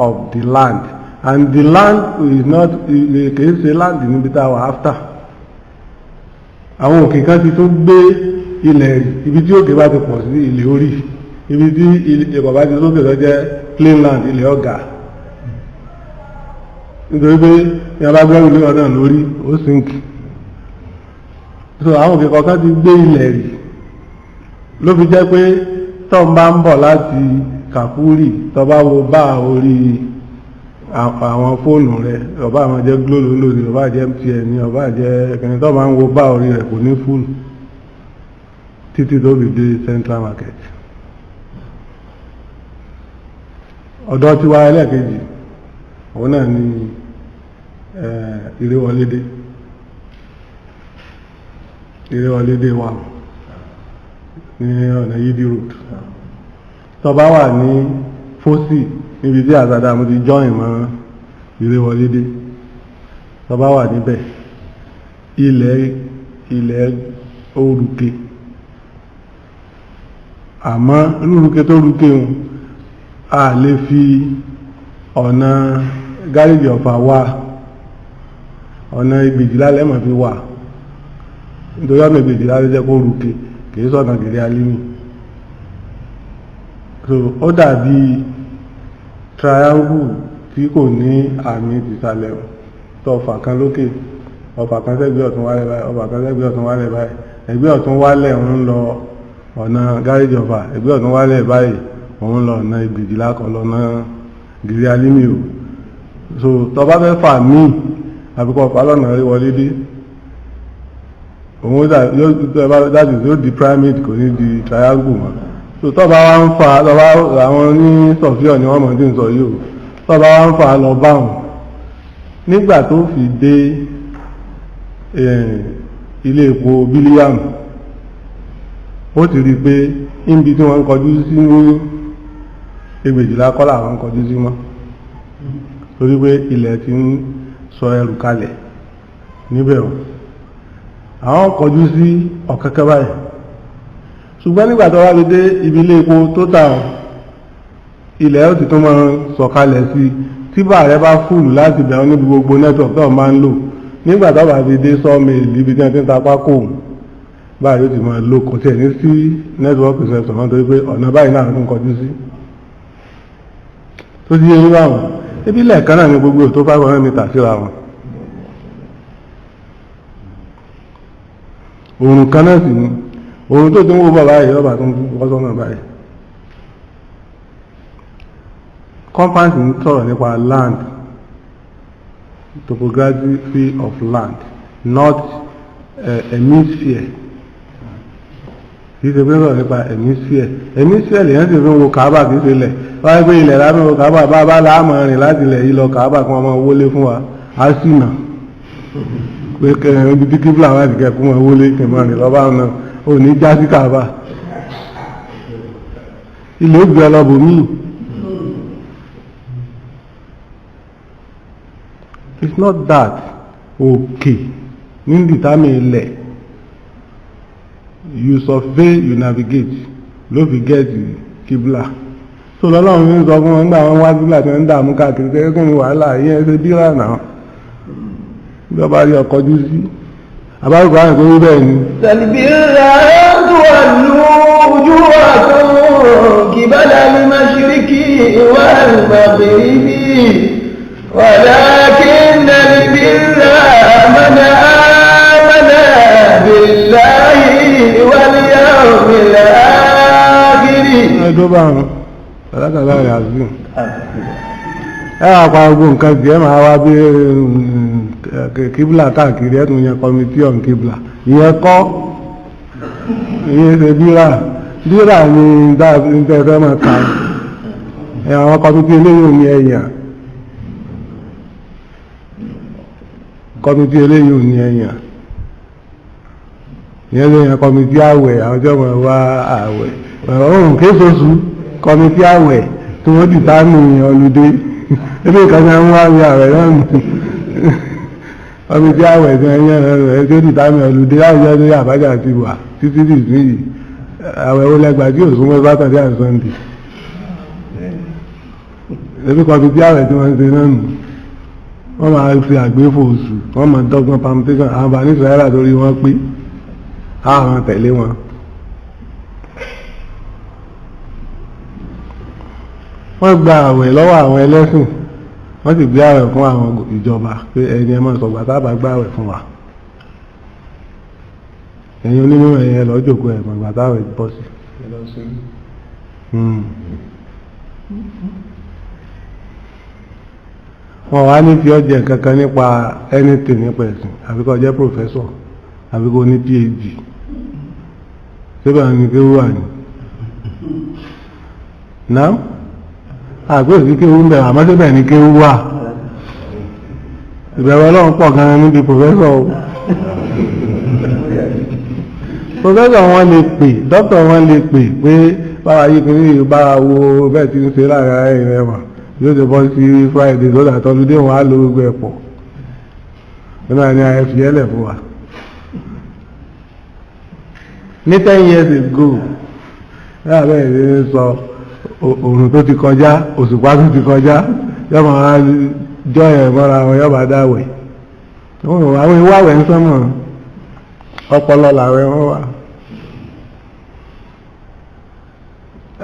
of the land, and the land is not kìí ṣe land níbi tá a wà after. Àwọn òkè kan ti tún gbé ilẹ̀ ibi tí òkè bá ti pọ̀ sí ilẹ̀ orí, ibi tí ilẹ̀ bàbá ti sókè lọ jẹ́ plain land, ilẹ̀ ọ̀gá. Nítorí pé ìyá bá gbẹ́rù lé ọ̀nà lórí ó sink. So àwọn òkè kọ̀ọ̀kan ti gbé ilẹ̀ rì ló fi jẹ́ pé tó ń bá ń bọ̀ láti Kàkúrì tó bá wo bá orí àwọn fóònù rẹ̀, ọba àwọn jẹ́ Glo lónìí, ọba jẹ́ MTN, ọba jẹ́ ẹ̀kẹ́ni tó máa ń wo bá orí rẹ̀ kò ní fúlù títí tó fi dé Central Market. Ọ̀dọ̀ tí wá ẹlẹ́ẹ̀kejì òun náà ni ìrẹ́wọlédé wà ní ọ̀nà Yídí road. Tó bá wà ní Fósì níbi tí àzádá mo ti join mọ́ ìrẹ́wọlédé, tó bá wà níbẹ̀ ilẹ̀ orúkẹ, àmọ́ rúrúkẹ tó rúkẹ ohun a lè fi ọ̀nà gáréjì Ọ̀fà wà, ọ̀nà Ìgbèjìlá lẹ́mọ̀ fi wà, nítorí ọ̀nà Ìgbèjìlá ló jẹ́ kó rúkẹ kìí sọ̀nà gèrè alímì. So ó dàbí triangle tí kò ní àmì ìsàlẹ̀ tó ọ̀fà kan lókè, ọ̀fà kan sẹ́gbẹ́ ọ̀tún wálẹ̀ báyìí, ọ̀fà kan sẹ́gbẹ́ ọ̀tún wálẹ̀ báyìí, ẹgbẹ́ ọ̀tún wálẹ̀ ń lọ ọ̀nà gáréjì Ọ̀fà, ẹgbẹ́ ọ̀tún wálẹ̀ báyìí òun lọ ọ̀nà Ìgbèjìlá kan lọ́nà gèrè alímì o. So tó bá fẹ́ fà míì àbíkọ́ ọ̀fà lọ́nà Ìrẹ́wọlédé, òun dájú tí ó di pyramid kò ní di triangle mọ́. So tó bá wá ń fa àwọn ní sọ̀fíọ̀ ni wọ́n mọ̀ tí ń sọ yìí o, tó bá wá ń fa lọ báhùn nígbà tó fi dé ilé epo Bílíàmù, ó ti rí pé níbi tí wọ́n ń kọjú sí ní Ìgbèjìlá kọ́ làwọn ń kọjú sí mọ́, torí pé ilẹ̀ ti ń sọ ẹrù kalẹ̀ níbẹ̀ o. Àwọn kọjú sí ọ̀kẹ́kẹ́ báyìí, ṣùgbọ́n nígbà tó wá lè dé ibi ilé epo tó tà ilẹ̀ ó ti tó máa sọ̀kalẹ̀ sí, tí bàá rẹ bá fúlù láti bẹ̀rẹ̀ níbi gbogbo network tó máa ń lò, nígbà tó bá ti dé sawmill ibi tí wọ́n ti ń ta pákó báyìí ó ti máa lò, kò tiẹ̀ ní sí network reception náà, torí pé ọ̀nà báyìí náà tó ń kọjú sí. Tó ti yé yín báwọn ebi lẹ́ẹ̀kan náà ní gbogbo tó 500 mítà síra wọn. Òòrùn kan náà sì ni òòrùn tó ti ń wó bọ̀ báyìí lọ́bàá tó ń wọ́ sọ́nà báyìí. Compass ń sọ̀rọ̀ nípa land, topography of land, not hemisphere. Kìí ṣe pé ń sọ̀rọ̀ nípa hemisphere lèyàn sì fi ń wo Kaaba kìí ṣe lẹ̀, wáyé pé ilẹ̀ lábẹ́ wo Kaaba bá láàmọ̀ rìn láti ilẹ̀ yìí lọ Kaaba kí wọ́n máa wọlé fún wa á sì nà pé kẹrin ibi tí kíbla wà nìkẹ́ kún wọn wọlé kẹmọ́ rìn lọ́bàá náà ò ní já sí Kaaba, ilé ògbé ọlọ́bù míì. It's not that okay ní dìtámì ilẹ̀, you survey, you navigate ló fi get kíbla. So lọ́lọ́run ní sọ fún wọn nígbà wọn wá kíbla tí wọ́n ń dààmú káàkiri kẹ́kẹ́ ní wàhálà yẹn ṣe bíra náà bí ọba rí ọkọ̀ jú sí àbárùkọ àwọn ìkóró bẹ́ẹ̀ ni. tàbíra tó wà ní ojú àtọ́ kìbálà ní máṣíríkì wà al-maghribi walakinna al-birra man amana billahi wal yawmil akhir. ẹjọ́ bá wọn alákàlá rẹ̀ àzùn àpá gbogbo nǹkan jẹ́ máa wá bí kíbla káàkiri ẹ̀tùn yẹn committee on kíbla ìyẹn kọ́ ìyẹn ṣe bíra ní tẹ́ẹ̀fẹ́ máa ka àwọn committee eléyìí ní ẹ̀yàn committee eléyìí ní ẹ̀yàn ìyẹn lè yàn committee àwẹ̀ àwọn ọjọ́ mọ̀ wá àwẹ̀ ọ̀hún kéṣoṣù committee àwẹ̀ tí wọ́n dìtà ní ọlùdé ilé ìkànnì àwọn àwẹ̀ àwẹ̀ náà nù ọmọ tí àwẹ̀ tí wọ́n yẹn rẹ̀ tí ó dìtà ní ọlùdé láwùjọ ní àbájá ti wà títí dì sí yìí àwẹ̀ ó lẹ́gbà tí ò súnmọ́ Sátọ̀dé àti Sọ́ndè ẹbí kan fi tí ààrẹ tí wọ́n ń ṣe náà nù wọ́n máa fi àgbéfò oṣù wọ́n máa dọ́gbọ́n permutation àwọn bá ní Israẹli torí wọ́n pé àwọn tẹ̀lé wọn. wọ́n gba àwẹ̀ lọ́wọ́ àwọn ẹlẹ́sìn wọ́n sì gbé àwẹ̀ fún àwọn ìjọba pé ẹni ẹ máa sọ̀gbà tábà gbá àwẹ̀ fún wa ẹ̀yin onímọ̀ ẹ̀yẹ lọ́jọ́kọ ẹ̀ mọ̀gbà táwẹ̀ bọ́ sí. wọ́n wá ní fi ọjẹ́ kankan nípa anything nípa ẹ̀sìn àbíkọ́ jẹ́ professor àbíkọ́ ní PhD síbẹ̀ ní kí ó wà ní náà àgbẹ̀ sí kí ó ń bẹ̀rẹ̀ àmọ́ síbẹ̀ ní kí ó wà ìbẹ̀rẹ̀ Ọlọ́run pọ̀ gan níbi professor o professor wọn lè pè doctor wọn lè pè pé báwa yìí kiri báwa wo bẹ́ẹ̀ ti ń ṣe láàrin ẹ̀rẹ̀ wọn yóò ti bọ́ sí Friday lọ́dà tọ́lúdé wọn á lo gbogbo ẹ̀pọ̀ nínú àní àfihẹ́lẹ̀ fún wa ní 10 years ago láàbẹ̀ ìdí sọ òrùn tó ti kọjá òṣùpá tó ti kọjá yọmọ jọ ẹ̀ mọ́ra wọn yọba dáwẹ̀ àwọn ìwáwẹ̀ ń sánmọ̀ ọpọlọ làwẹ̀ wọn wà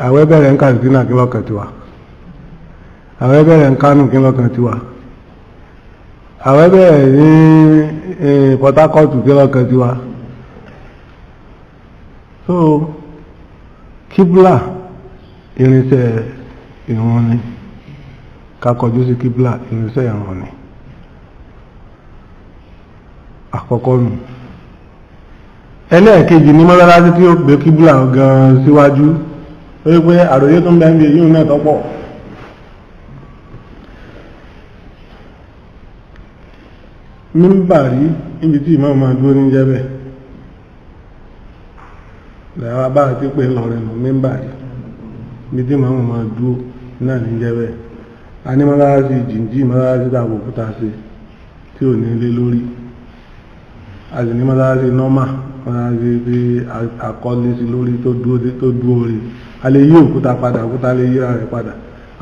àwẹ̀ bẹ̀rẹ̀ ń Katsina kí lọ́kàn tiwa àwẹ̀ bẹ̀rẹ̀ ń Kánò kí lọ́kàn tiwa àwẹ̀ bẹ̀rẹ̀ ní Port Harcourt kí lọ́kàn tiwa so kíbla irinṣẹ́ ìrun ni kakọjú sí kíbla irinṣẹ́ ìrun ni àkọ́kọ́ nù ẹlẹ́ẹ̀kejì ní mọ́sálásí tí ó gbé kíbla gan síwájú ó rí pé àròyé tó ń bẹ ń bí èyí náà tọ́pọ̀ mímbàrí níbi tí ìmọ̀ máa dúró ní jẹ́bẹ̀ lẹ́wà bá ti pé lọ́rẹ̀ nù mímbàrí níbi tí ìmọ̀ máa dúró náà ní jẹ́bẹ̀ a ní mọ́sálásí jìnjì mọ́sálásí tàbí òkúta sí tí ò ní lé lórí a sì ní mọ́sálásí nọ́mà mọ́sálásí tí àkọlé sí lórí tó dúró rí a lè yí òkúta padà òkúta lè yíra rẹ̀ padà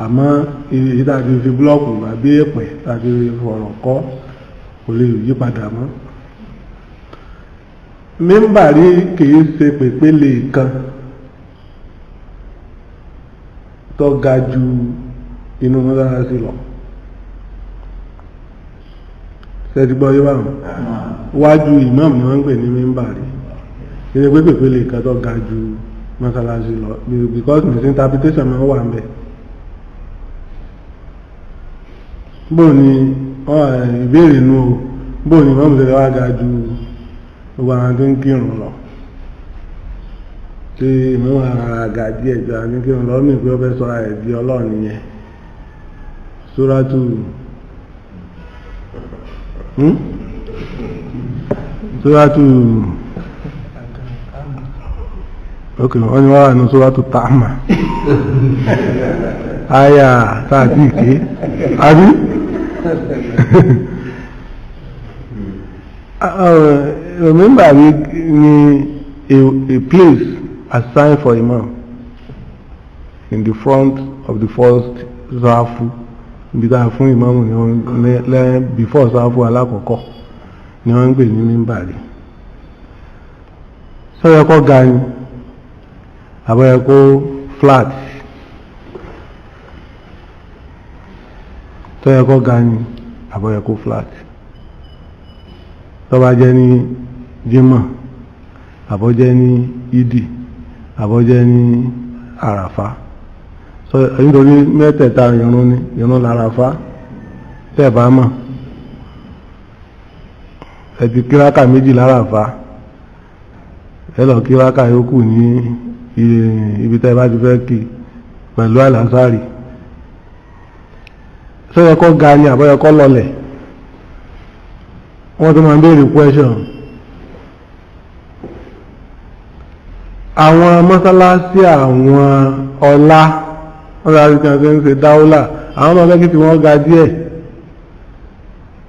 àmọ́ èyí tàbí fi búlọ́ọ̀kù àbí èpẹ̀ tàbí fọ̀rọ̀ kọ́ kò lè yí padà mọ́. mímbàrí kìí ṣe pèpéle kan tó ga ju inú mọ́sálásí lọ ṣẹ́dígbọ́ yóò wà wájú ìmáàmù ni wọ́n ń pè ní mímbàrí kìí ṣe pé pèpéle kan tó ga ju mọ́sálásí lọ because misinterpretation máa wà ń bẹ̀. bóò ni ìbéèrè nù o bóò ni wọ́n mú wá ga ju gbogbo àwọn tó ń kírun lọ tí ìmọ̀ ara ga díẹ̀ jọ àní kírun lọ mí pé ó fẹ́ sọ́ra ẹ̀ di Ọlọ́run nìyẹn Suratu ok wọ́n ni wọ́n wà ní Suratu Ta'ama àyà tààtì ìké àbí remember ni a place assigned for imam in the front of the first sáfù ibi tá a fún imam ni wọ́n before sáfù alákọ̀ọ́kọ́ ni wọ́n ń gbé ní mímbàrí sọ́yẹ́ kọ́ ga ni àbọ̀yẹ́ kó flat tọ́yẹ́ kọ́ ga ni àbọ̀yẹ́ kó flat tó bá jẹ́ ní jímọ̀ àbọ̀jẹ́ ní ìdí àbọ̀jẹ́ ní àràfá so nítorí mẹ́tẹ̀ẹ̀ta ìrun ní ìrun làràfá tẹ́ bá mọ̀ ẹ̀tì kíráka méjì láràfá ẹlọ kíráka yókù ní ibi tẹ́ bá ti fẹ́ kí pẹ̀lú àlàsárì sọ́yẹ́ kọ́ ga ni àbọ̀yẹ́ kọ́ lọlẹ̀ wọ́n tó máa ń béèrè question àwọn mọ́sálásí àwọn ọlá wọ́n láti kí wọ́n ń ṣe dáúlà àwọn ọmọ akẹ́kẹ́ tí wọ́n ga díẹ̀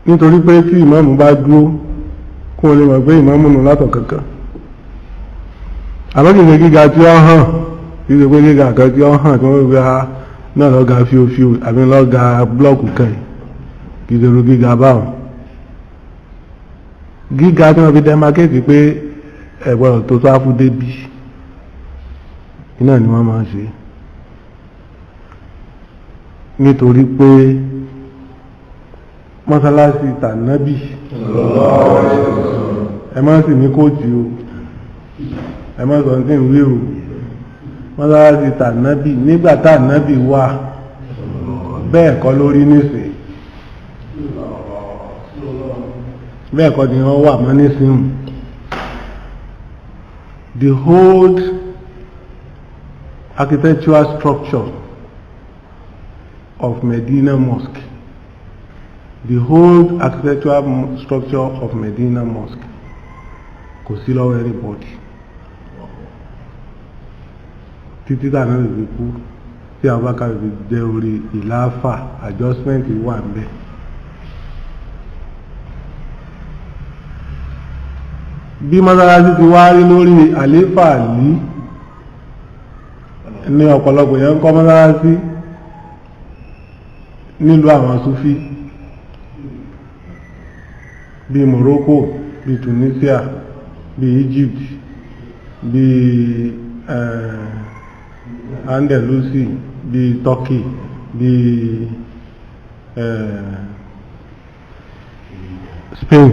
nítorí pé tí ìmáàmù bá dúró kún olè mọ̀ pé ìmáàmù nù látọ̀ kankan àmọ́ kìí ṣe gíga tí ó hàn kìí ṣe pé gíga kan tí ó hàn tí wọ́n gbé náà lọ́ga fíofíò àbí lọ́ga blọ́ọ̀kù kan kì í ṣe ru gíga báwọn gíga tí wọ́n fi dẹ́mákẹ́tì pé ẹ̀gbọ́n tó sáfù débí iná ni wọ́n máa ń ṣe nítorí pé mọ́sálásí tànábì ẹ má sì ní kóòtù o ẹ má sọ ní ìwé o mọ́sálásí tànábì nígbà tànábì wà bẹ́ẹ̀ kọ́ lórí nísìn bẹ́ẹ̀ kọ́ ni wọ́n wà mọ́ nísìn. The whole architectural structure of Medina Mosque, the whole architectural structure of Medina Mosque kò sí lọ́wọ́ anybody títí tàná lè fi kú tí àwọn bákan lè fi jẹ́ orí ìlàáfà adjustment wà ń bẹ̀. bí mọ́sálásí ti wá rí lórí àléfà ní ọ̀pọ̀lọpọ̀ yẹn ń kọ́ mọ́sálásí nílùú àwọn Súfí bí Morocco bí Tunisia bí Egypt bí Andalusi bí Turkey bí Spain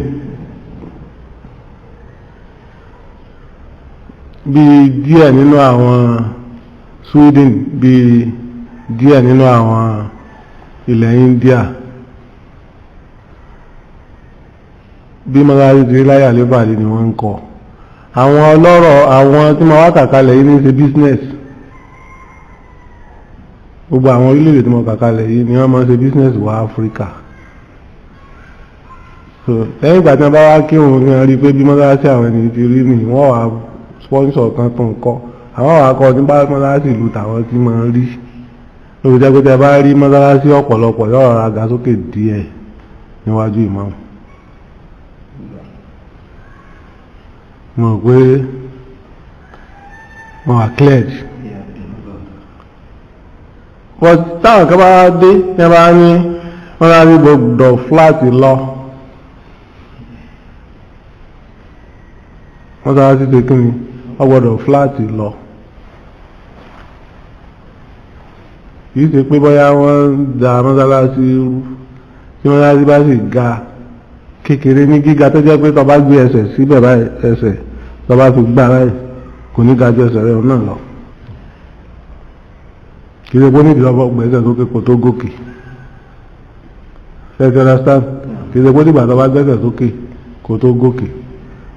bí díẹ̀ nínú àwọn Sweden bí díẹ̀ nínú àwọn ilẹ̀ India bí mọ́lárí ti láyà lébàlì ni wọ́n ń kọ́ àwọn ọlọ́rọ̀ àwọn tí ma wá kàkalẹ̀ yìí ní ṣe business gbogbo àwọn orílẹ̀-èdè tí ma kàkalẹ̀ yìí ni wọ́n máa ṣe business wá Áfíríkà so lẹ́yìn ìgbà tí wọ́n bá wá kí òun ní rí pé bí mọ́lárí àwọn ènìyàn ti rí ni wọ́n wá sponsor kan tó ń kọ́ àwọn àwọn akọ́ ní bá mọ́lárí ìlú tàwọn tí ma rí lórí jẹ́ pé tẹ́ bá rí mọ́lárí ọ̀pọ̀lọpọ̀ yóò rọra ga sókè díẹ̀ níwájú ìmáàmù mo rò pé mo wà cleared but táwọn kan bá dé tí wọ́n bá ní mọ́lárí gbọ́dọ̀ flat lọ mọ́lárí ti kí ni wọ́n gbọ́dọ̀ flat lọ kìí ṣe pé bóyá wọ́n ń da mọ́sálásí rú tí mọ́sálásí bá sì ga kékeré ní gíga tó jẹ́ pé tó bá gbé ẹsẹ̀ síbẹ̀ báyìí ẹsẹ̀ tó bá fi gbá báyìí kò ní ga ju ẹsẹ̀ rẹ̀ náà lọ kìí ṣe pé ní ìdílọ́pọ̀ gbẹ̀ẹ́sẹ̀ sókè kò tó gòkè ṣẹ́ẹ̀tì understand kìí ṣe pé nígbà tó bá gbẹ̀ẹ́sẹ̀ sókè kò tó gòkè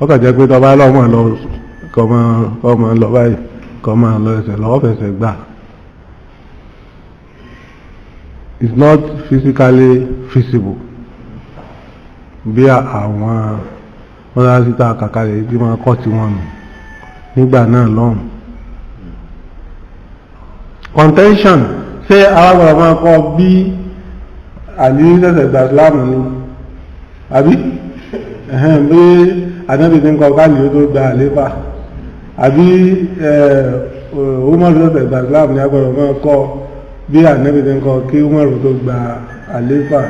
ó kà jẹ́ pé tó bá lọ́mọ lọ kọ́mọ lọ báyìí kọ́mọ lọ ẹsẹ̀ lọ́wọ́ fẹsẹ̀ gbà. It's not physically feasible bí àwọn mọ́sálásí tá a kàkalẹ̀ tí wọ́n kọ́ tí wọ́n nù nígbà náà lọ́hùn. Contention ṣé alágbàrá máa kọ́ bí àlè ṣẹ̀ṣẹ̀ gbà Islam ni àbí bí ànábì ti ń kọ́ káàlì ó tó gba àléfà àbí Umar ṣẹ̀ṣẹ̀ gbà Islam ni agbára máa kọ́ bí ànábì ti ń kọ́ kí Umar tó gba àléfà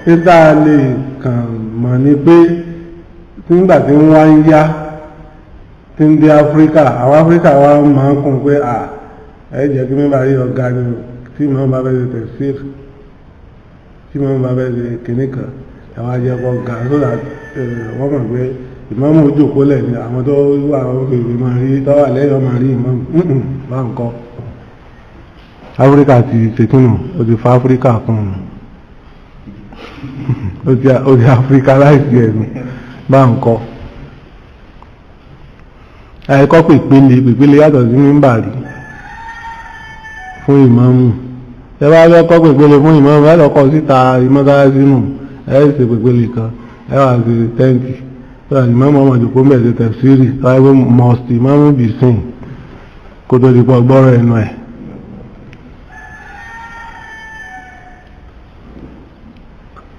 títà lè kàn mọ̀ ní pé nígbà tí wọ́n ń yá tí ń dé Áfíríkà àwọn Áfíríkà wa máa ń kún pé ẹ jẹ́ kí mẹ́bàá rí ọ̀gá ni tí mọ́ bá bẹ́ẹ̀ tẹ̀ sí tí mọ́ bá bẹ́ẹ̀ kìíní kan àwọn ajẹ́kọ̀ ọ̀gá so that wọ́n mọ̀ pé ìmáàmù òjòkó lẹ̀ ní àwọn tó wà òfèrè máa rí tọ́wà lẹ́yìn ọmọ rí ìmáàmù bá ń kọ́ Áfíríkà ti ṣètúnù ó ti fa Áfíríkà kún un ó ti Áfíríkà láìsí ẹ̀mí bá ń kọ́ ẹ̀kọ́ pèpele yàtọ̀ sí mímbàrí fún ìmáàmù ẹ bá fẹ́ kọ́ pèpele fún ìmáàmù ẹ lọ́kọ́ síta ìmọ́sáráṣí nù ẹ ṣe pèpele kan ẹ wà sí tẹ́ǹtì tó àti ìmáàmù ọmọ ìjòkó ń bẹ̀ ṣe tẹ̀síìrì láì pé must ìmáàmù bì sìn kó tó di pọ̀ gbọ́rọ̀ ẹnu ẹ̀.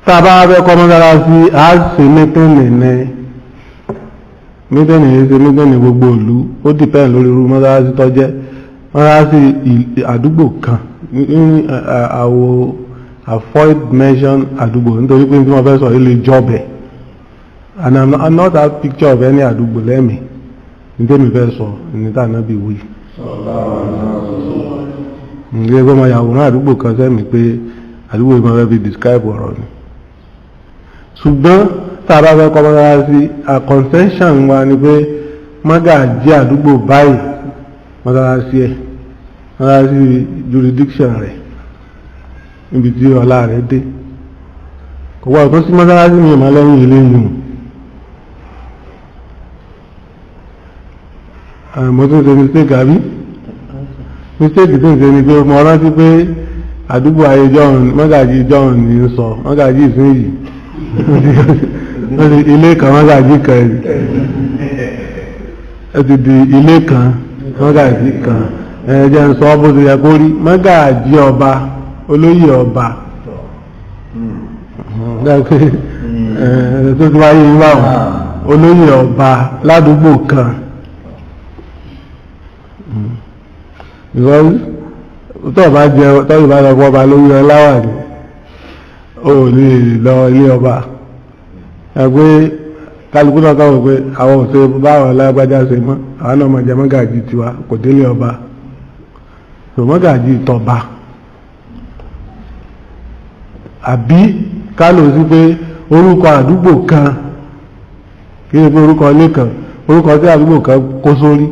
tá a bá fẹ́ kọ́ mọ́sáráṣí á ṣe mítìnì ní mítìnì yìí ṣe mítìnì gbogbo ìlú ó dìpẹ́ǹ lórí irú mọ́sáráṣí tó jẹ́ mọ́sáráṣí àdúgbò kan I will avoid mention àdúgbò nítorí pé tí wọ́n fẹ́ sọ ilé jọ́bẹ̀ and I'm not that picture of any àdúgbò lẹ́mìí nítorí mi fẹ́ sọ níta náà bí wí. ǹjẹ́ pé mo yàwòrán àdúgbò kan sẹ́mi pé àdúgbò yìí máa fẹ́ fi describe ọ̀rọ̀ ni. ṣùgbọ́n tá a bá fẹ́ kọ́ mọ́tàlá sí consension wa ni pé mágàjí àdúgbò báyìí mọ́tàlá sí ẹ̀ mọ́tàlá sí jurisdiction rẹ̀ níbi tí ọlá rẹ̀ dé kò wá ọ̀tún sí mọ́tàlá sí mi ìmọ̀ lẹ́yìn ilé yìí mo tún ṣe mistake àbí mistake tó ń ṣe ni pé mo rántí pé àdúgbò ayé john mọ́gàjí john ní ń sọ mọ́gàjí ìsinyìí ilé kan mọ́gàjí kan rí ẹ ti di ilé kan mọ́gàjí kan ẹ̀jẹ̀ ń sọ bó ṣe yẹ kó rí mọ́gàjí ọba olóyè ọba tó ti wáyé yín báwọn olóyè ọba ládùúgbò kan because tó bá jẹ tọ́jú bá lọ pọ́ ọba lórí ọláwà ní o lè lọ ilé ọba ẹgbẹ́ kálukú náà káwọn pé àwọn òṣèré báwọn alágbájá ṣe mọ́ àwọn náà máa jẹ mọ́gàjí tiwa kò délé ọba tó mọ́gàjí tọba àbí kálò sí pé orúkọ àdúgbò kan kí ni pé orúkọ ilé kan orúkọ tí àdúgbò kan kó sórí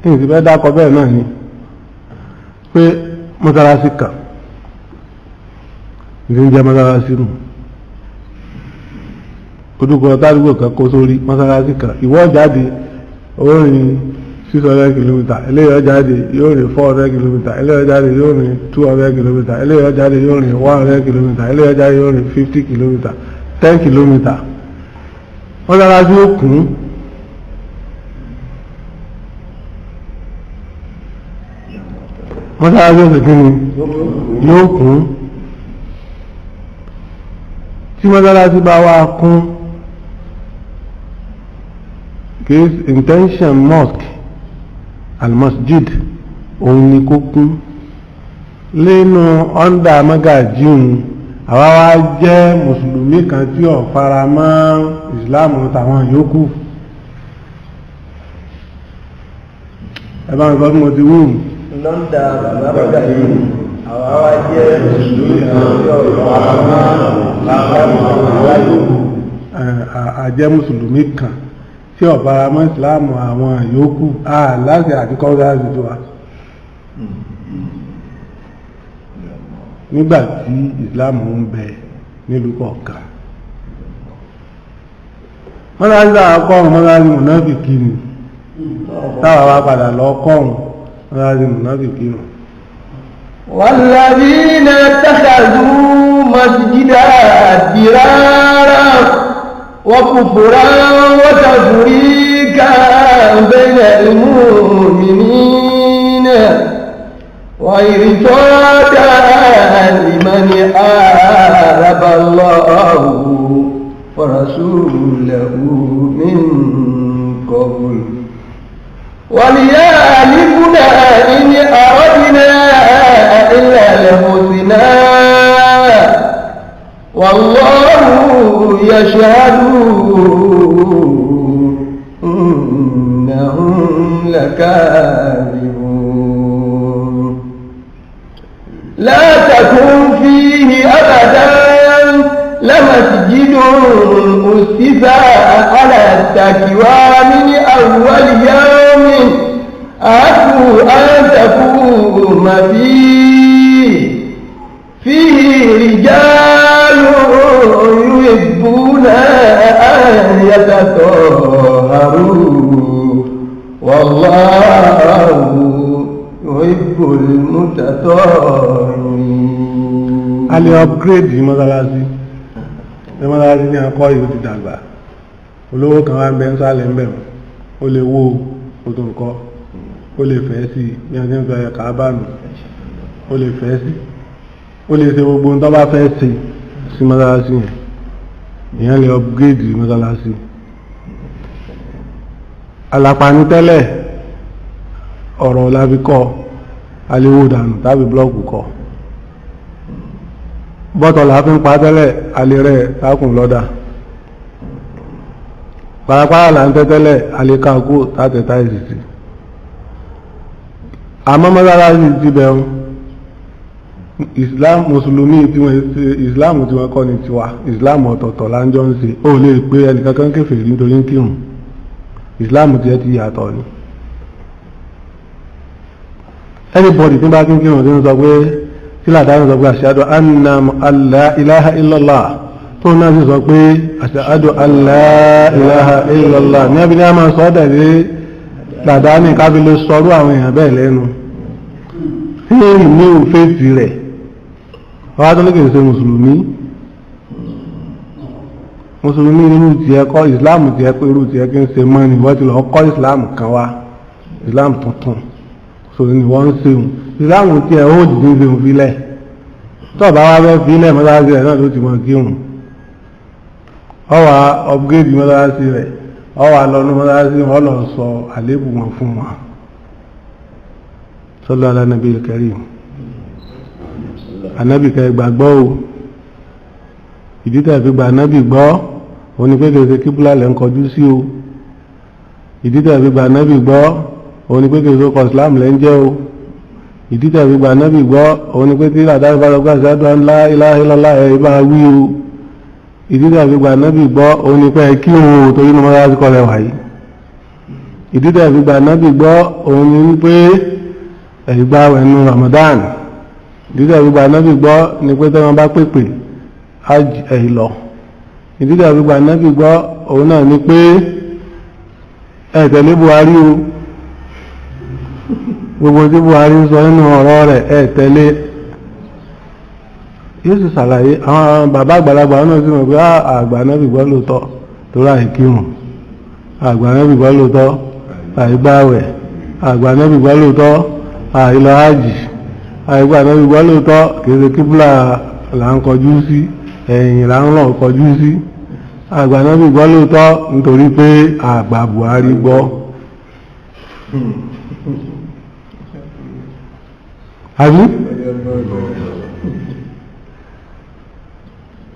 kí ni ti fẹ́ dákọ bẹ́ẹ̀ náà ni pé mọ́sálásí kan ní jẹ́ mọ́sálásí nù orúkọ tádúgbò kan kó sórí mọ́sálásí kan ìwọ jáde orin 600 kìlómítà eléyìí jáde yóò rìn 400 kìlómítà eléyìí jáde yóò rìn 200 kìlómítà eléyìí jáde yóò rìn 100 kìlómítà eléyìí jáde yóò rìn 50 kìlómítà 10 kìlómítà mọ́sálásí ó kún mọ́sálásí ó sì kí ni yóò kún tí mọ́sálásí bá wá kún kìí intention mosque almasjid òun ni kó kún lẹ́nu ọ́ndà magajíun àwa wá jẹ́ mùsùlùmí kan tí ó fara mọ́ ìsìláàmù tàwọn yòókù ẹ̀bá mi gbọ́ bí mo ti wù lọ́ndà bàbá magajíun àwa wá jẹ́ mùsùlùmí kan tí ó fara mọ́ ìsìláàmù tàwọn yòókù àjẹ́ mùsùlùmí kan tí ọ̀bára mọ́ ìsìláàmù àwọn yòókù láti àtikọ́ láti tó wa nígbàtí ìsìláàmù ń bẹ nílùú kọ̀ọ̀kan mọ́láńdà akọ́rùn mọ́láńdà mùnáfìkì ni táwà wá padà lọ kọ́rùn mọ́láńdà mùnáfìkì nù. والذين اتخذوا مسجدا ضرارا وكفرا وتفريقا بين المؤمنين وإرشادا لمن حارب الله ورسوله من قبل وليعلمنا إن أردنا إلا الحسنى والله يشهد إنهم لكاذبون لا تكن فيه أبدا لمسجد أسس على التقوى من أول يوم أحق أن تقوم فيه رجال يحبون أن يتطهروا والله يحب المتطهرين. a lè upgrade mọ́sálásí ní akọ́ ìlú ti dàgbà olówó kan wá ń bẹ ń sálẹ̀ ń bẹ̀rù ó lè wó o tó nǹkan ó lè fẹ́ sí bí wọ́n ti ń fẹ́ kàábànù ó lè fẹ́ sí ó lè ṣe gbogbo tó bá fẹ́ ṣe sí mọ́sálásí yẹn ìyẹn lè upgrade mọ́sálásí àlàpàní tẹ́lẹ̀ ọ̀rọ̀ lábíkọ́ aléwò dànù tàbí blọ́ọ̀kù kọ bọ́tọ̀ là fi ń pa tẹ́lẹ̀ alẹ́ rẹ̀ tákùn lọ́dà parapara là ń tẹ́tẹ́lẹ̀ alékàkó tàtẹ̀tà ìsìsì àmọ́ mọ́sálásí ti bẹ̀rún islam mùsùlùmí tí wọ́n ṣe islam tí wọ́n kọ́ ní tiwa islam ọ̀tọ̀ọ̀tọ̀ láńjọ́ ń ṣe ó lè pé ẹnìkankan kèfèrí nítorí ń kírun islam tí ẹ ti yàtọ̀ ni anybody tí bá kírun tí ń sọ pé tí làdáni sọ pé ashhadu anna la ilaha illallah tó náà sì sọ pé ashhadu an la ilaha illallah ní ẹbí ní a máa sọ ọ́ dẹ̀ làdáni kábí lè sọrú àwọn èèyàn bẹ́ẹ̀ lẹ́nu tí èyí ní òféèsì rẹ̀ wọ́n tó lékè ṣe mùsùlùmí irú tí ẹ kọ́ islam tí ẹ pé irú tí ẹ kí ń ṣe mọ́ ni wọ́n ti lọ kọ́ islam kan wá islam tuntun so ni wọ́n ń ṣeun islam tí ẹ ó dìde ṣeun filẹ̀ tó bá wá fẹ́ filẹ̀ mọ́sálásí rẹ̀ náà ló ti mọ̀ kírun ó wá upgrade mọ́sálásí rẹ̀ ó wá lọ́nu mọ́sálásí wọn lọ sọ àlébù wọn fún wọn sallallahu ala nabiyil karim ànábì kẹ́ gbàgbọ́ o ìdí tẹ́ fi gba ànábì gbọ́ òní pé kèsè kíbùlà lẹ́ ń kọjú sí o ìdí tẹ́ fi gba ànábì gbọ́ òní pé kèsè ọkọ̀ islam lẹ́ ń jẹ́ o ìdí tẹ́ fi gba ànábì gbọ́ òní pé tí làdáni bá lọ gbà ashhadu an la ilaha illallah ẹ̀ bá wí o ìdí tẹ́ fi gba ànábì gbọ́ òní pé kírun o torí ní mọ́lá kọ́ lẹ́ wáyé ìdí tẹ́ fi gba ànábì gbọ́ òní pé ẹ̀gbà ẹnu Ramadan ìdídà gbogbo anábì gbọ́ ni pé tẹ́wọ́n bá pèpè hajj ẹ̀yìn lọ ìdídà gbogbo anábì gbọ́ òun náà ni pé ẹ̀tẹ̀lé Buhari o gbogbo tí Buhari ń sọ nínú ọ̀rọ̀ rẹ̀ ẹ̀tẹ̀lé yóò sì ṣàlàyé àwọn bàbá àgbàlagbà náà sì mọ̀ pé àgbà anábì gbọ́ lóòótọ́ tó ráì kírun àgbà anábì gbọ́ lóòótọ́ àìgbàwẹ̀ àgbà anábì gbọ́ lóòótọ́ àìlọ hajj àìgbà náà gbígbọ́ lóòótọ́ kìí kíbùlà là ń kọjú sí ẹ̀yìn là ń lọ kọjú sí àgbà náà gbígbọ́ lóòótọ́ nítorí pé àgbà Buhari gbọ́ àbí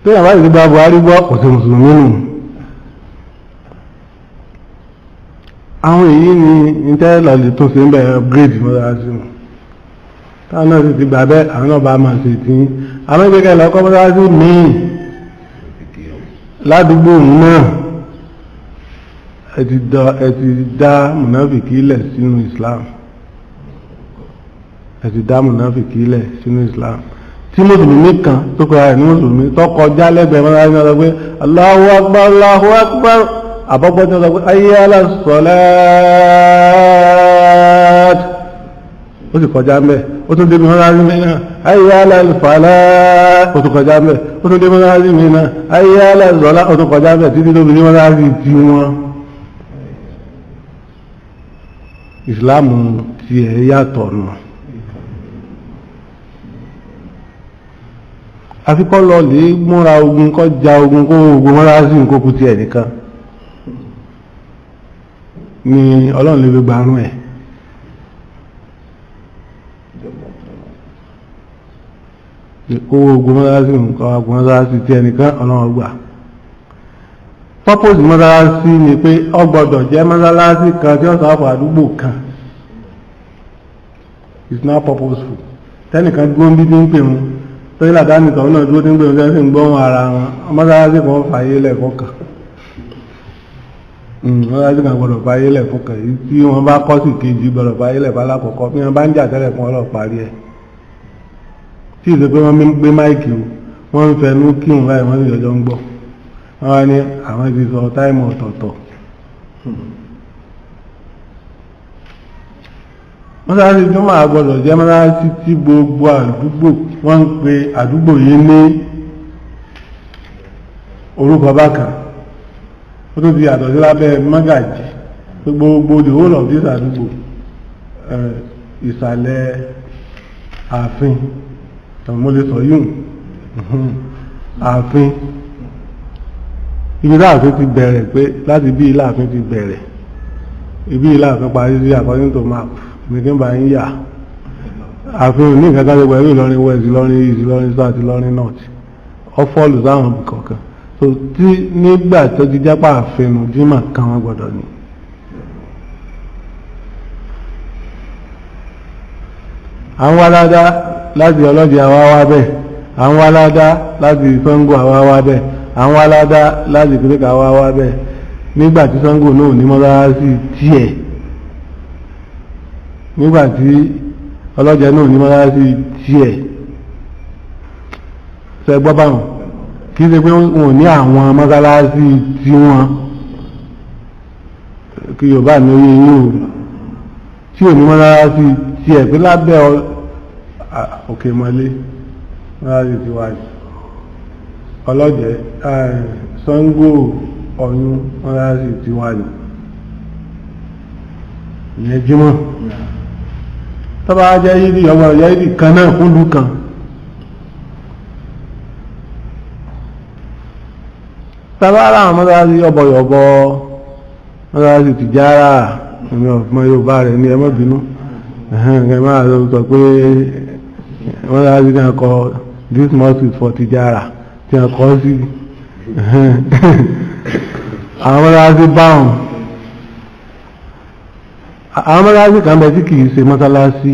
tí àbá ìgbà Buhari gbọ́ kò sí mùsùlùmí nù àwọn èyí ni ìtẹ́lọ̀lì tó ṣe ń bẹ̀rẹ̀ upgrade mọ́ra sí wọn táwọn náà sì ti gbà bẹ́ àwọn náà bá máa ṣe tí àwọn ìgbẹ́kẹ̀ lọ́kọ́ mọ́ra sí míì ládùúgbò náà ẹ ti dá mùnáfìkì ilẹ̀ sínú Islam ẹ ti dá mùnáfìkì ilẹ̀ sínú Islam tí mùsùlùmí kan tó kọ́ ẹ̀ ní mùsùlùmí tó kọjá lẹ́gbẹ̀ẹ́ mọ́ra sí wọn pé Allahu Akbar Allahu Akbar àbọ́gbọ́n tí wọ́n sọ pé ayé alásọ̀láàt ó sì kọjá mẹ́ ó tún débi mọ́lárí mìíràn ayé alásọ̀láàt ó tún kọjá mẹ́ ó tún débi mọ́lárí mìíràn ayé alásọ̀láàt ó tún kọjá mẹ́ títí tó bí mọ́lárí tí wọ́n ìsìláàmù tí ẹ̀ yàtọ̀ nù àfikọ́ lọ lè múra ogun kọ́ ja ogun kó ogun mọ́lárí nǹkó kú ti ẹ̀ nìkan ni ọlọ́run lè fi gbàrún ẹ̀ owó ogun mọ́sálásí nǹkan ogun mọ́sálásí tí ẹnìkan ọlọ́run gbà purpose mọ́sálásí ni pé ó gbọ́dọ̀ jẹ́ mọ́sálásí kan tí ó sàáfà àdúgbò kan it's not purposeful tẹ́nìkan dúró ń bí tí ń pè wọn tó yí làdá nìkan náà dúró tí ń pè wọn tẹ́sí ń gbọ́n ara wọn mọ́sálásí kan fàyè lẹ́ẹ̀kọ́kàn wọ́n láti kàn gbọ́dọ̀ fàyè lẹ́ẹ̀kọ́kàn yìí tí wọ́n bá kọ́ sí kejì gbọ́dọ̀ fàyè lẹ́ẹ̀kọ́ alákọ̀ọ́kọ́ bí wọ́n bá ń jà tẹ́lẹ̀ fún ọlọ́ parí ẹ̀ tí ìṣe pé wọ́n gbé máìkì o wọ́n ń fẹnu kírun láì wọ́n sì jọjọ́ ń gbọ́ wọ́n wá ní àwọn ti sọ táìmù ọ̀tọ̀ọ̀tọ̀ mọ́sálásí tó máa gbọ́dọ̀ jẹ́ mọ́sálásí tí gbogbo àdúgbò wọ́n ń pe àdúgbò yìí ní orúkọ bákan ó tó ti yàtọ̀ sí lábẹ́ mágàjì gbogbo the whole of this àdúgbò ìsàlẹ̀ ààfin tọ̀mọ́lẹ̀ sọ yùn ààfin ibi láàfin ti bẹ̀rẹ̀ pé láti bí láàfin ti bẹ̀rẹ̀ ibi láàfin parí sí according to map ìgbìkín bá ń yà àfihàn ní ìkàkà tó pẹ̀lú Ìlọrin west, Ìlọrin east, Ìlọrin south, Ìlọrin north ọ fọ́ọ̀lù sáwọn kọ̀ọ̀kan so tí nígbà tó ti jápá àfihàn jímọ̀ kan wọn gbọ́dọ̀ ní. àwọn aládá láti ọlọ́dẹ àwa wá bẹ́ẹ̀, àwọn aládá láti Ṣàngó àwa wá bẹ́ẹ̀, àwọn aládá láti kìrìkà àwa wá bẹ́ẹ̀ nígbà tí Ṣàngó náà ní mọ́sálásí tiẹ̀, nígbà tí ọlọ́dẹ náà ní mọ́sálásí tiẹ̀ ṣe gbọ́ báwọn kì í ṣe pé wọn ò ní àwọn mọ́sálásí tí wọn kí Yorùbá ní oyè yìí o tí ò ní mọ́sálásí tiẹ̀ pé lábẹ́ òkè mọ́lé mọ́sálásí ti wáyé ọlọ́dẹ Ṣàngó Ọ̀yún mọ́sálásí ti wáyé ìyẹn jímọ̀ tọ́ba jẹ́ yídì ọmọ ìyá yídì kan náà fúnlù kan tọ́ba ara àwọn mọ́sálásí ọbọ̀yọ̀bọ̀ mọ́sálásí Tìjárà ẹ̀mí ọ̀fún Yorùbá rẹ̀ ní ẹmọ́ bínú ẹ̀ máa sọ pé mọ́sálásí kan kọ this mosque is for Tìjárà tí a kọ́ sí àwọn mọ́sálásí báwọn àwọn mọ́sálásí kan bẹ tí kìí ṣe mọ́sálásí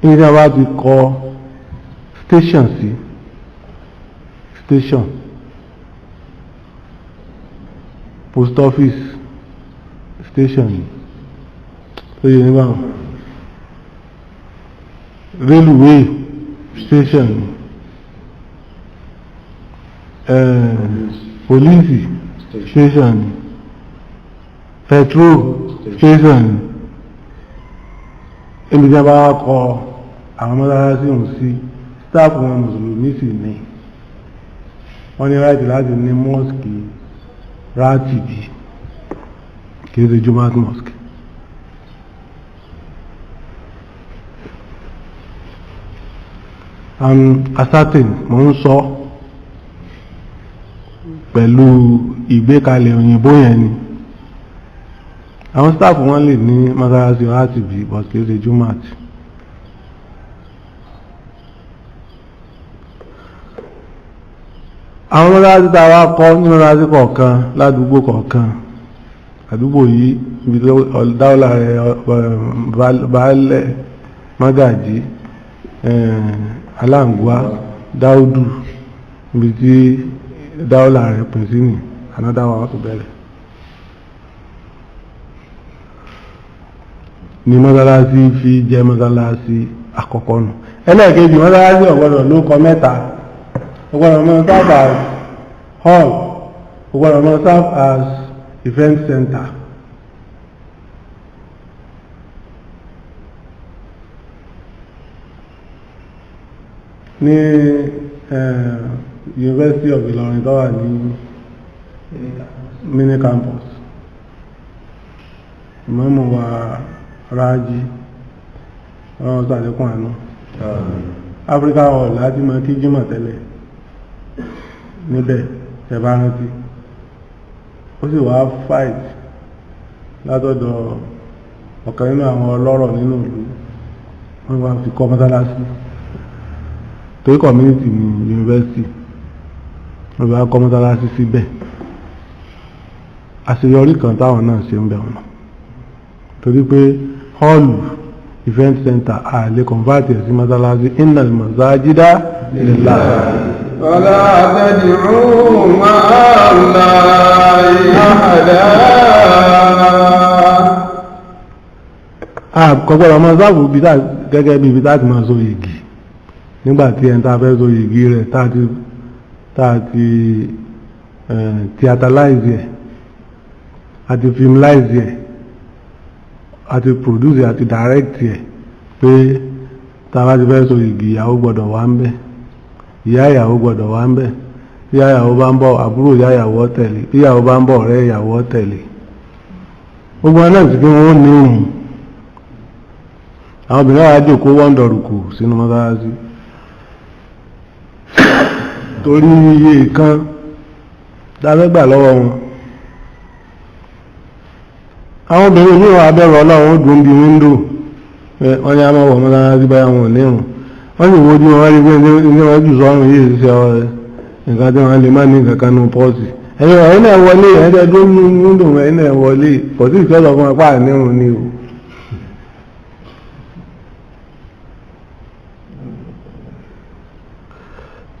ní tí a bá ti kọ station sí station post office station tó yẹ nígbà railway station police station petrol station ibi tí a bá kọ àwọn mọ́sálásí òun sí staff wọn mùsùlùmí sì ní wọ́n ní ráìtì láti ní mosque rátìbì kìí ṣe Jumat mosque ascertain mo ń sọ pẹ̀lú ìgbékalẹ̀ òyìnbó yẹn ni àwọn staff wọn lè ní mọ́sálásí rátìbì but kìí ṣe Jumat. àwọn mọ́sálásí tá a wá kọ́ ní mọ́sálásí kọ̀ọ̀kan ládùúgbò kọ̀ọ̀kan àdúgbò yìí ibi dáwọ́lá rẹ̀ baálẹ̀ mágàjí aláǹgbá dáúdù ibi tí dáwọ́lá rẹ̀ pín sí ní anádáwà wọ́n tó bẹ̀rẹ̀ ní mọ́sálásí fi jẹ́ mọ́sálásí àkọ́kọ́ nù. ẹlẹ́ẹ̀kejì mọ́sálásí ọ̀gbọ́dọ̀ ló kọ mẹ́ta, ọ̀gbọ́dọ̀ mọ́ serve as hall, ọ̀gbọ́dọ̀ mọ́ serve as event center. ní University of Ìlọrin tó wà ní mini campus ìmọ̀ọ́mọ̀ wa rájí ọ̀rọ̀ sàlékún àánú Africa Hall láti mọ́ kí jímọ̀ tẹ́lẹ̀ níbẹ̀ tẹ̀bá rántí ó sì wá fight látọ̀dọ̀ ọ̀kan nínú àwọn ọlọ́rọ̀ nínú ìlú wọ́n wá fi kọ́ mọ́sálásí torí community ní university wọ́n fi wá kọ́ mọ́sálásí síbẹ̀ àṣeyọrí kan táwọn náà ṣe ń bẹ̀ wọn torí pé họ́ọ̀lù event center àlè convert sí mọ́sálásí innal masajida lillah. wala tad'u ma'a Allahi ahada. àkọ́gbọ́dọ̀ máa sáàbù gẹ́gẹ́ bí ibi táti máa so yìgì nígbàtí ẹni tá fẹ́ so yìgì rẹ̀ táti theatralize ẹ̀ àti filmize ẹ̀ àti produce àti direct ẹ̀ pé tàbá ti fẹ́ so igi ìyàwó gbọ́dọ̀ wà ń bẹ̀, ìyá ìyàwó gbọ́dọ̀ wà ń bẹ̀, ìyá ìyàwó bá ń bọ̀ àbúrò ìyá ìyàwó tẹ̀lé, ìyàwó bá ń bọ̀ ọ̀rẹ́ ìyàwó tẹ̀lé, gbogbo wọn náà sì kí wọ́n ní ìhùn. àwọn obìnrin àwọn àjòkó wọ́n dọ̀rùkù sínú mọ́sálásí torí iye kan dábẹ́gbà lọ́wọ́ wọn. àwọn obìnrin ní ìwọ̀n abẹ́rọ ọlọ́run ó dùn bí wíńdò wọ́n ní a máa wọ̀ mọ́sálásí báyà wọn ò nírun wọ́n sì wojú wọn rí pé ní wọ́n jù sọ́run yìí ṣiṣẹ́ ọ̀rẹ́ nǹkan tí wọ́n lè má ní nǹkan kan nù pọ́ọ̀sì ẹ̀yin náà wọlé ẹ̀yin tó ń dùn ẹ̀yin náà wọlé kò sí ìṣọ́sọ fún apá ànírun ni o.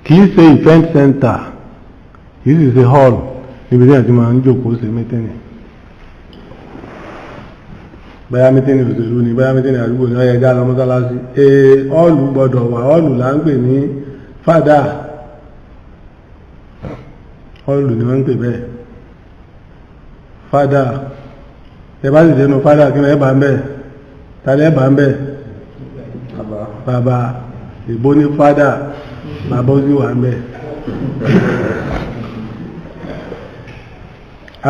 kì í ṣe event center kì í sì ṣe hall níbi tí a ti máa ń jókòó ṣe mítìnì báyá mítìnì òṣèlú ni báyá mítìnì àdúgbò ní ọyẹ ẹja lọ mọ́sálásí ọ́ọ̀lù gbọ́dọ̀ wà ọ́ọ̀lù là ń pè ní fàdà ọ́ọ̀lù ni wọ́n ń pè bẹ́ẹ̀ fàdà ẹ bá sì dénú fàdà kí ẹ bá ń bẹ̀ tàbí ẹ bá ń bẹ̀ bàbá ìbò ní fàdà bàbá ó sì wà ń bẹ̀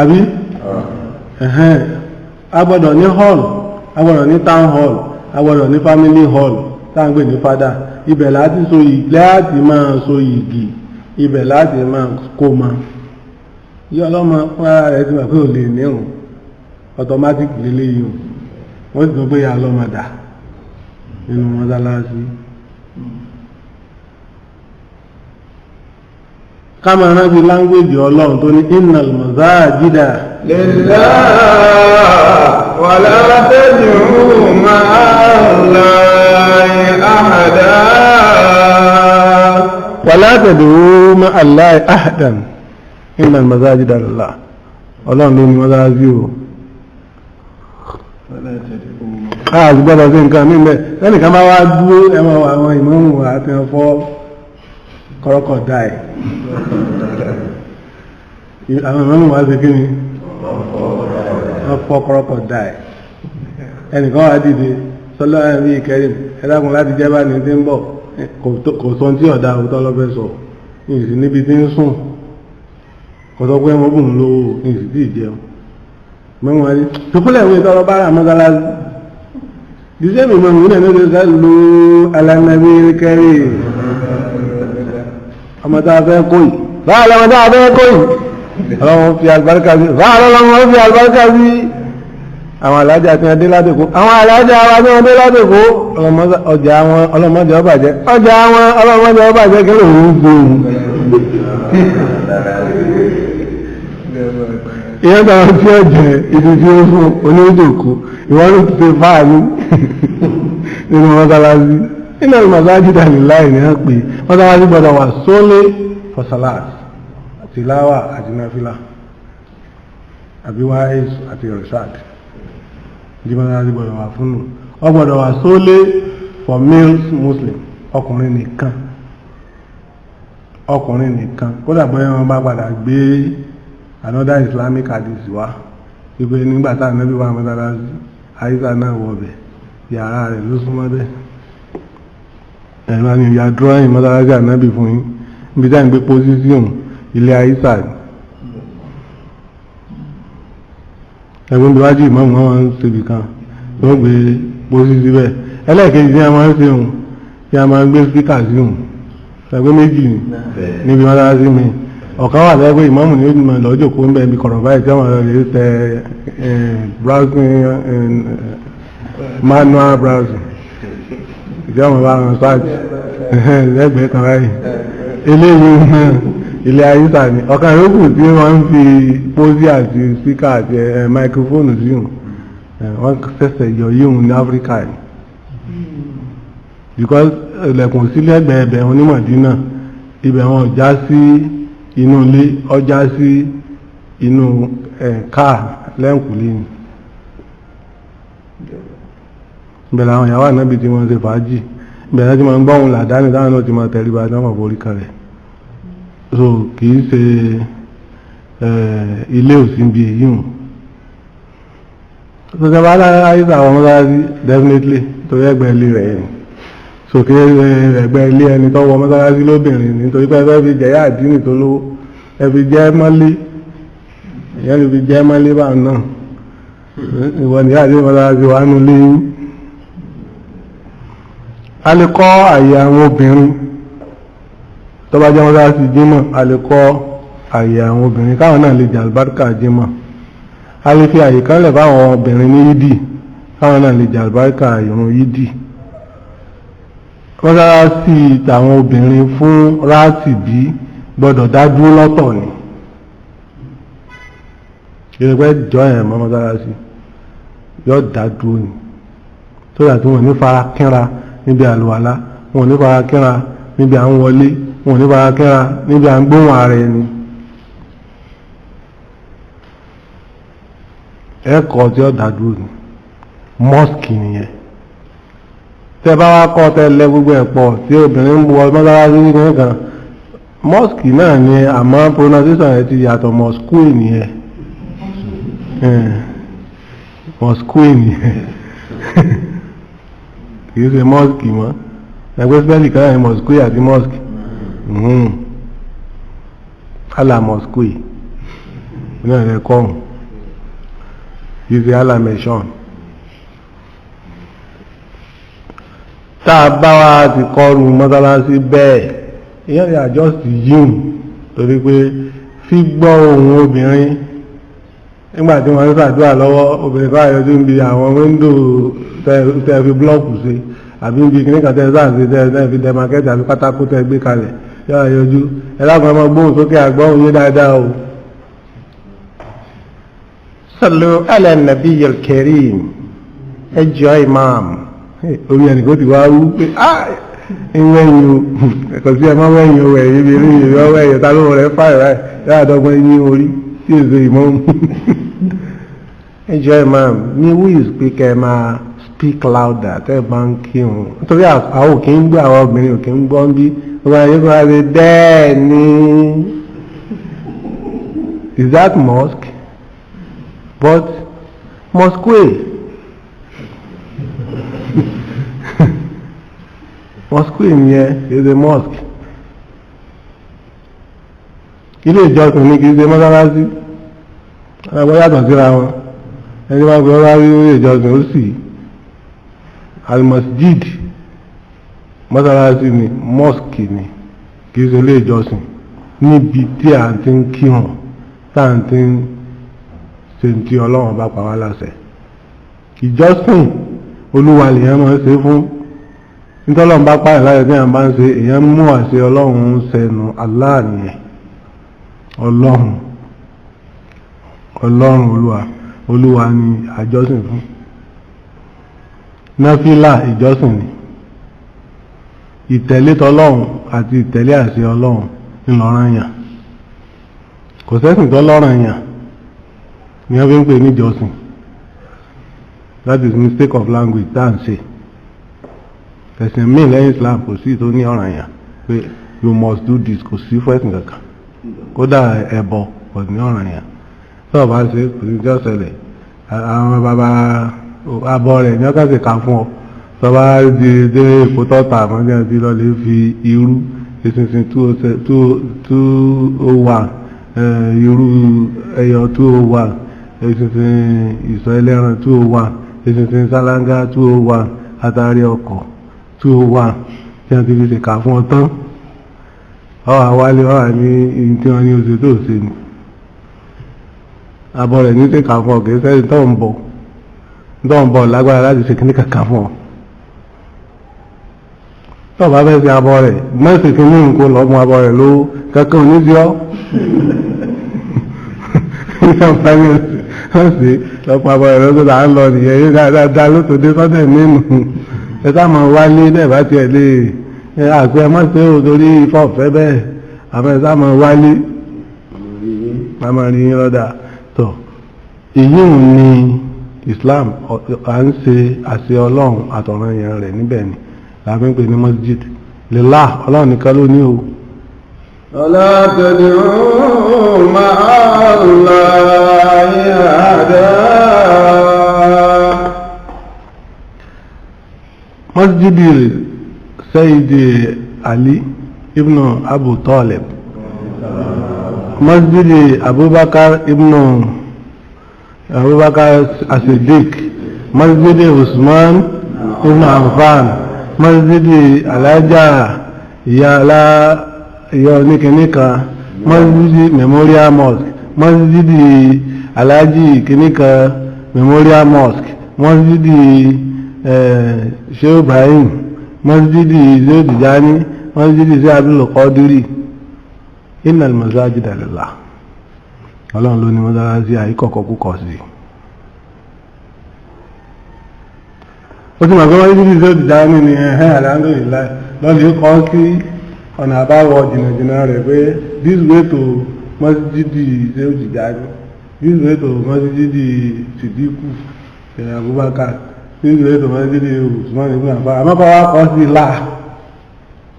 àbí agbọ́dọ̀ ní hall agbọ́dọ̀ ní town hall agbọ́dọ̀ ní family hall táǹgbè ní fada ibẹ̀ láti máa so yìgì ibẹ̀ láti máa kó ma yí ọlọ́mọ fún ara rẹ̀ ti wà pé ò lè nírun automatic lélẹ́ yìí wọ́n sì tó pé ya ọlọ́mọ dà nínú mọ́sálásí káma rántí láńgbèjì ọlọ́run tó ní innal masajida lillah wala tad'u ma'allahi ahada wala tad'u ma'allahi ahadan innal masajida lillah ọlọ́run ló ní mọ́sálásí o àti gbọ́dọ̀ sí nǹkan mí mẹ́ lẹ́nìkan bá wá dúró ẹmọ àwọn ìmáàmù àti ọ̀fọ́ kọ́rọ́kọ̀ dáì àwọn ìmáàmù wá sí kí ni ọ̀fọ́ kọ́rọ́kọ̀ dáì ẹnìkan wá dìde sọ́lọ́ ẹ̀rí ìkẹrin ẹ̀dàkùn láti jẹ́ bá ní tí ń bọ̀ kò sọ tí ọ̀dà òótọ́ lọ́fẹ́ sọ ní ìsìn níbi tí ń sùn kò sọ pé wọ́n bùn lówó ní ìsìn tí ì jẹun mẹ́wọ̀n wá ní tókùlẹ̀ ìwé tọrọ bára mọ́sálásí ìṣẹ́ mi mọ̀ nílẹ̀ lórí sálò alánàbí kẹrì ọmọ tá a fẹ́ kóyì báà lọ́mọ tá a fẹ́ kóyì ọlọ́run fi àlùbáríkà sí báà lọ́mọ fi àlùbáríkà sí àwọn alájà tí wọ́n dé ládèkó àwọn alájà wa tí wọ́n dé ládèkó ọjà wọn ọlọ́mọdé ọbàjẹ́ ọjà wọn ọlọ́mọdé ọbàjẹ́ kí ló ń gbóhùn ìyẹn tàwọn tí ó jẹ ìdí tí ó fún onídòkú ìwọ́n ló ti fáàní nínú mọ́sálásí nínú al-masajida lillahi ní wọ́n pè mọ́sálásí gbọ́dọ̀ wà sólé for salat tìláwà àti náfílà àbí wáyés àti rishad jí mọ́sálásí gbọ́dọ̀ wà fúnnù wọ́n gbọ́dọ̀ wà sólé for males muslim ọkùnrin nìkan kódà bóyá wọn bá padà gbé another islamic hadith wa wípé nígbàtá ànábì wa mọ́sálásí àyíká náà wọ̀bẹ̀ yàrá rẹ̀ ló súnmọ́ bẹ́ẹ̀ ẹ̀rọ ni ìyá drawing mọ́sálásí ànábì fún yín níbi táà ń gbé position ilé àyíká ẹgbẹ́ bí wájú ìmọ̀mù wọn ń ṣebì kan tó ń gbé position bẹ́ẹ̀ ẹlẹ́ẹ̀kejì tí a máa ń ṣe hùn tí a máa ń gbé speaker sí hùn ẹgbẹ́ méjì níbi mọ́sálásí mi ọ̀kan wà lẹ́gbẹ́ ìmáàmù ní ojúmọ̀ lọ́jọ́ kó ń bẹ̀ bí kọ̀rọ̀ báyìí tí wọ́n lè tẹ browsing manual browsing ìjọba bá wọn search lẹ́gbẹ̀ẹ́ kan báyìí eléyìí náà ilé ayíṣà ni ọ̀kan yòókù tí wọ́n ń fi pósí àti speaker àti microphone sí hùn wọ́n ṣẹ̀ṣẹ̀ yọ yíhun ní Áfíríkà ni because ilẹ̀kùn sílẹ̀ ẹgbẹ̀ẹ̀bẹ̀ onímọ̀dínà ibẹ̀ wọn já sí inú ilé ọjà sí inú káà lẹ́ǹkùlé ni ìbẹ̀rẹ̀ àwọn ìyàwó ànábì tí wọ́n ṣe fàájì ìbẹ̀rẹ̀ tí wọ́n ń gbọ́hùn làdáni táwọn náà ti máa tẹríba tí wọ́n forí kalẹ̀ so kìí ṣe ilé òsínbi èyí hùn so ṣe bá láyé àwọn mọ́sálásí definitely torí ẹgbẹ́ ilé rẹ̀ yẹn sókè ẹgbẹ́ ilé ẹni tó wọ mọ́sálásí lóbìnrin nítorí pé ẹgbẹ́ fi jẹ́yà àdínì tó lówó ẹfi jẹ́ mọ́lé ìyẹn lè fi jẹ́ mọ́lé báwọn náà ìwọ ní àdínì mọ́sálásí wà nù léyìn a lè kọ́ àyè àwọn obìnrin tó bá jẹ́ mọ́sálásí jímọ̀ a lè kọ́ àyè àwọn obìnrin káwọn náà lè jẹ àlùbáríkà jímọ̀ a lè fi àyè kan lẹ̀ fáwọn obìnrin ní yídì káwọn náà lè jàlùbáríkà ìrun yídì. mọ́sálásí tàwọn obìnrin fún rátìbí gbọ́dọ̀ dádúró lọ́tọ̀ ni ìrẹ́pẹ́ jọ ẹ̀ mọ́ mọ́sálásí yóò dádúró ni tó yà tí wọ́n ní fara kínra níbi àlùwàlá, wọ́n ní fara kínra níbi à ń wọlé, wọ́n ní fara kínra níbi à ń gbóhùn ara ẹni. ẹ̀kọ́ tí ó dádúró ni mọ́sìkì nìyẹn. tẹ́ bá wá kọ́ tẹ́ lẹ gbogbo ẹ̀ pọ̀ tí obìnrin ń wọ mọ́sálásí nìkan mọ́sìkì náà ni àmọ́ pronunciation rẹ̀ ti yàtọ̀ mọ́sìkì nìyẹn. mọ́sìkì nìyẹn kìí ṣe mọ́sìkì mọ́ ẹgbẹ́ spẹ́lì kan náà ni mọ́sìkì àti mọ́sìkì ala mọ́sìkì náà rẹ̀ kọ́hùn kìí ṣe ala mẹ́ṣọ́n. tá a bá wa ti kọrù mọ́sálásí bẹ́ẹ̀ ìyẹn lè adjust yíùn torí pé fígbọ́ ohùn obìnrin nígbà tí wọ́n ń ṣàdúrà lọ́wọ́ obìnrin kan àyọjú ń bi àwọn wíńdò tẹ́ fi blọ́ọ̀kù ṣe àbí ń bi kìnnìkan tẹ́ sáàsì tẹ́ fi dẹ́mákẹ́tì àbí pátákó tẹ́ gbé kalẹ̀ yọ àyọjú ẹ̀lákan ọmọ gbóhùn sókè àgbọ̀hùn yé dáadáa o. sallu ala nabiyyil karim ẹjọ́ imam orí ẹnìkan ti wá wú pé ìwẹ̀yìn o ẹ̀kọ́ sí ẹmọ́ wẹ̀yìn o ẹ̀yìn bí rí ìwọ́ wẹ̀yìn tá ló rẹ̀ fáì ráì yáàdọ́gbọ́n yín orí tí èso ìmọ̀ mú. ẹjọ́ imam ní wíìs pé kẹ́ máa speak louder tẹ́ bá ń kírun nítorí àwọn òkè ń gbọ́ àwọn obìnrin òkè ń gbọ́ ń bí wọ́n máa yẹ kó máa ṣe bẹ́ẹ̀ ni. is that mosque? but mosque mosque nìyẹn is a mosque. ilé ìjọsìn ní kì í ṣe mọ́sálásí àwọn yàtọ̀ síra wọn ẹni máa gbé ọlá rí ilé ìjọsìn ó sì almasjid mọ́sálásí ni mosque ni kì í ṣe ilé ìjọsìn níbi tí à ń ti ń kírun tá à ń ti ń ṣe tí ọlọ́run bá pa wá láṣẹ. ìjọsìn olúwa lèèyàn máa ń ṣe fún nítọ́lọ́run bá pààyàn láyé tí à ń bá ń ṣe èèyàn mú àṣẹ ọlọ́run ń ṣẹnu Allah nìyẹn ọlọ́run olúwa ni àjọsìn fún. náfílà ìjọsìn ni ìtẹ̀lé tọlọ́run àti ìtẹ̀lé àṣẹ ọlọ́run ńlọranyàn kò sẹ́sìn tọ́lọ́ranyàn ni wọ́n fi ń pè ní ìjọsìn. that is mistake of language tá à ń ṣe. ẹ̀sìn míì lẹ́yìn Islam kò sí tó ní ọ̀ranyàn pé you must do this kò sí fún ẹ̀sìn kankan kódà ẹbọ kò ní ọ̀ranyàn tó o bá ṣe kò ní jọ́ ṣẹlẹ̀ àwọn bàbá abọ́ rẹ̀ ní ọkàn sì ká fún ọ tó bá di dé èkó tọ́ta àmọ́jẹ́ ti lọ lè fi irú ìsinsin 201 irú ẹyọ 201 ìsinsin ìsọ ẹlẹ́ran 201 ìsinsin sálángá 201 àtàrí ọkọ̀ 201 tí wọ́n ti fi ṣe ká fún ọ tán ọwà wálé ọwà ní ìyí tí wọ́n ní oṣù tó ṣe ni abọ́ rẹ̀ ní ṣèkà fún ọ̀gẹ́ sẹ́yìn tó ń bọ̀ lágbára láti ṣe kíní kàkà fún ọ tó bá fẹ́ ṣe abọ́ rẹ̀ mẹ́sì kíní nǹkó lọ́mú abọ́ rẹ̀ ló kankan ò ní sí ọ́ wọ́n sì lọ́pọ̀ abọ́ rẹ̀ lọ́sọ̀ là ń lọ nìyẹn yé dáadáa ló tó dé sọ́dẹ̀ nínú ẹ sáà máa wálé lẹ́ẹ̀bá tiẹ̀ lé àgbẹ̀ ẹ má ṣe ò torí ifọ̀ ọ̀fẹ́ bẹ́ẹ̀ àmọ́ ẹ sáà máa wálé máa rí yín lọ́dà tó èyí ni Islam à ń ṣe àṣẹ ọlọ́run àtọ̀ranyàn rẹ̀ níbẹ̀ ni làbí ń pè ní masjid lillah ọlọ́run nìkan ló ní o. ọlá tẹ̀lé máa la yàrá. masjidi Sayyidi Ali ibn Abu Talib, masjidi Abubakar ibn As-Siddiq, masjidi Usman ibn Affan, masjidi Alaja ìyá oníkìníkà, masjidi Memorial Mosque, masjidi Alaji kìníkà Memorial Mosque, mọ́sídì Sheikh Ibrahim, mọ́sídì Sheikh Tijani, mọ́sídì Sheikh Abdul Qadiri. Innal masajida lillah. Ọlọ́run ló ní mọ́sálásí àìkọ̀kọ̀ púpọ̀ sí. Ó ti mọ̀ pé mọ́sídì Sheikh Tijani ni alhamdulillah lọ́lẹ̀ kọ́ sí ọ̀nà àbáwọ̀ jìnnàjìnnà rẹ̀ pé this way to mọ́sídì Sheikh Tijani, this way to mọ́sídì Sidiku Abubakar, this way to mọ́sídì Usman ibn Affan. Àmọ́kọ́ wá kọ́ sí láà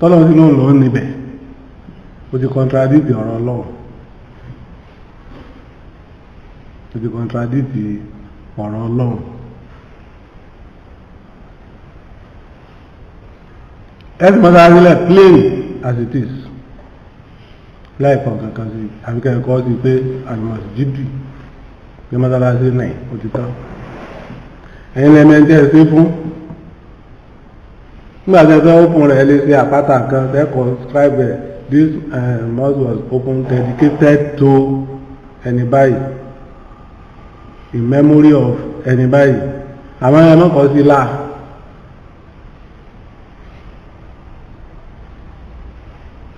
tọ́lọ́ sí lóun lòún níbẹ̀. Ó ti contradict ọ̀rọ̀ Ọlọ́run. Ó ti contradict ọ̀rọ̀ Ọlọ́run. Ẹ̀sìn mọ́sálásí lẹ̀ plain as it is. Láìpọ̀ kankan sí àbíkẹ́ ẹ̀kọ́ sí pé àlùmọ̀sí jídì pé mọ́sálásí náà ó ti tán. Ẹ̀yin lẹ́mẹ̀ẹ́jẹ́ sí fún. Nígbà tí ẹ̀sẹ̀ òkun rẹ̀ lè ṣe àpáta kan tẹ́kọ̀ọ́ scribe this mosque was open dedicated to ẹni báyìí, in memory of ẹni báyìí. Àmọ́ ẹ mọ́kọ̀ sí láà.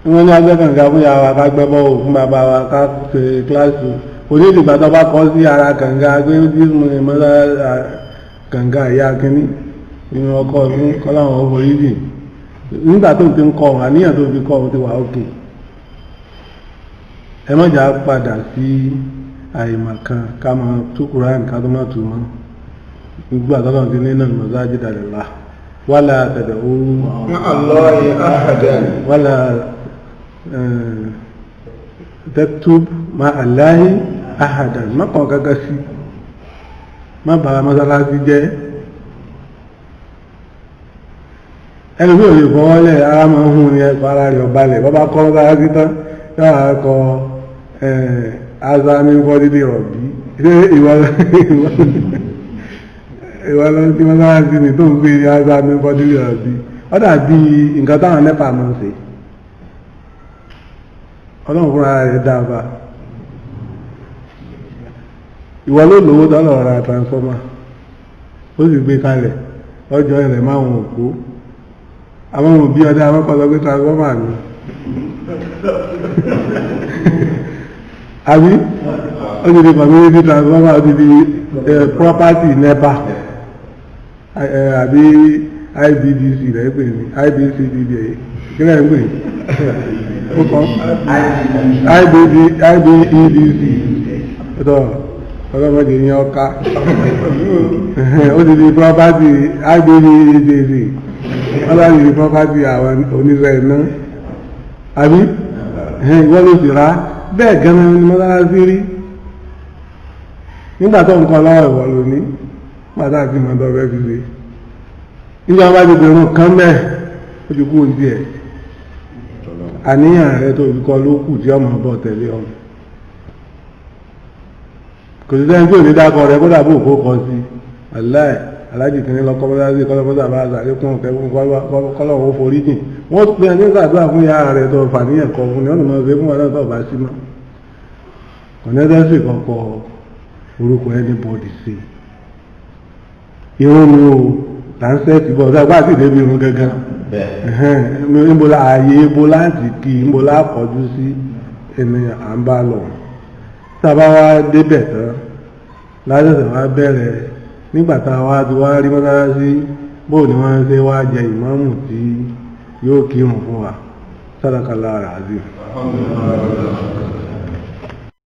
Wọ́n ní agbẹ́kànga fún ìyá wa ká gbẹ́bọ́ ò fún bàbá wa ká ṣe kíláàsì. Kò ní ìdìgbà tó bá kọ́ sí ara kànga pé jíṣù mọ́lá kànga ìyá kínní nínú ọkọ̀ fún kọ́láwọn ọmọ yìí. Nígbà tó ti ń kọ́ wọn, àníyàn tó fi kọ́ wọn ti wà òkè. Ẹ má jà padà sí àìmọ̀kan ká máa tú Kùránì ká tó má tú mọ́. Nígbà tó lọ́n ti ní náà masajida lillah. Wala tad'u ma'a Allahi ahadan. Wala taktub ma'a Allahi ahadan. Má kàn gágá sí. Má bàa mọ́sálásí jẹ́. Ẹni bí òye fọwọ́lẹ̀ ara máa ń hún ní ẹ̀kọ́ ara rẹ̀ ọ̀balẹ̀ bọ́bá kọ́ mọ́sálásí tán yóò wá kọ azami fọ́dídì rọ̀bí. Ṣé ìwọ lọ sí mọ́sálásí ni tó ń gbé azami fọ́dídì rọ̀bí? Ó dàbí nǹkan táwọn nẹ́pà máa ń ṣe. Ọlọ́run fúnra rẹ̀ dáàbà. Ìwọ ló lówó dọ́lọ̀ ra transformer. Ó sì gbé kalẹ̀ ọjọ́ rẹ̀ máa ń òkú. Àwọn òbí ọdá amọ́kọ̀lọ́ pé transformer ni. Àbí ó ti di community transformer, ó ti di property NEPA àbí IBDC rẹ̀ pè ní IBCDD kílẹ̀ ń pè ó kọ́ IBEDC ọ̀tọ̀ ọlọ́mọdé ní ọká ó ti di property IBEDC ọlọ́run ní property àwọn oníṣẹ́ iná àbí ìwọ́n ló sì rà bẹ́ẹ̀ gan-an ni mọ́sálásí rí nígbà tó nǹkan lọ́wọ́ ìwọ̀ lóní pàtàkì àti ìmọ̀tọ́ fẹ́ fi ṣe nígbà bá ti bẹ̀rù kan mẹ́ẹ̀ ó ti kú oúnjẹ ẹ̀ àníyàn rẹ tó fi kọ́ ló kù tí ọmọ bọ̀ tẹ̀lé ọmọ kò sí sẹ́yìn tí ò ní dákọ̀ rẹ kó dàbò kó kọ sí aláàjì kìíní lọ kọ́mọ́sá sí kọ́lọ́mọ́sá bá sàlékún ọ̀kẹ́kún kọ́lọ́wọ́ forí jìn wọ́n pe ẹni sàdúrà fún ìyá rẹ̀ tó fàníyàn kọ fún ni wọ́n mọ̀ sí fún ọ̀nà tó bá sí mọ́ kọ̀nẹ́sẹ̀sì kọ̀kọ́ orúkọ anybody sí irun mi ò láńsẹ́ẹ̀tì bọ̀ ọ̀sán bá sì débi irun gẹ́gẹ́ níbola ààyè ibo láti kí níbola kọjú sí ẹni à ń bá lọ sábà wá débẹ̀ tán lásẹ̀sẹ̀ wá bẹ̀rẹ̀ nígbà tá a wá ti wá rí mọ́sálásí bóò ni wọ́n ṣe wá jẹ ìmáàmù tí yóò kírun fún wa sadakallahu alazim.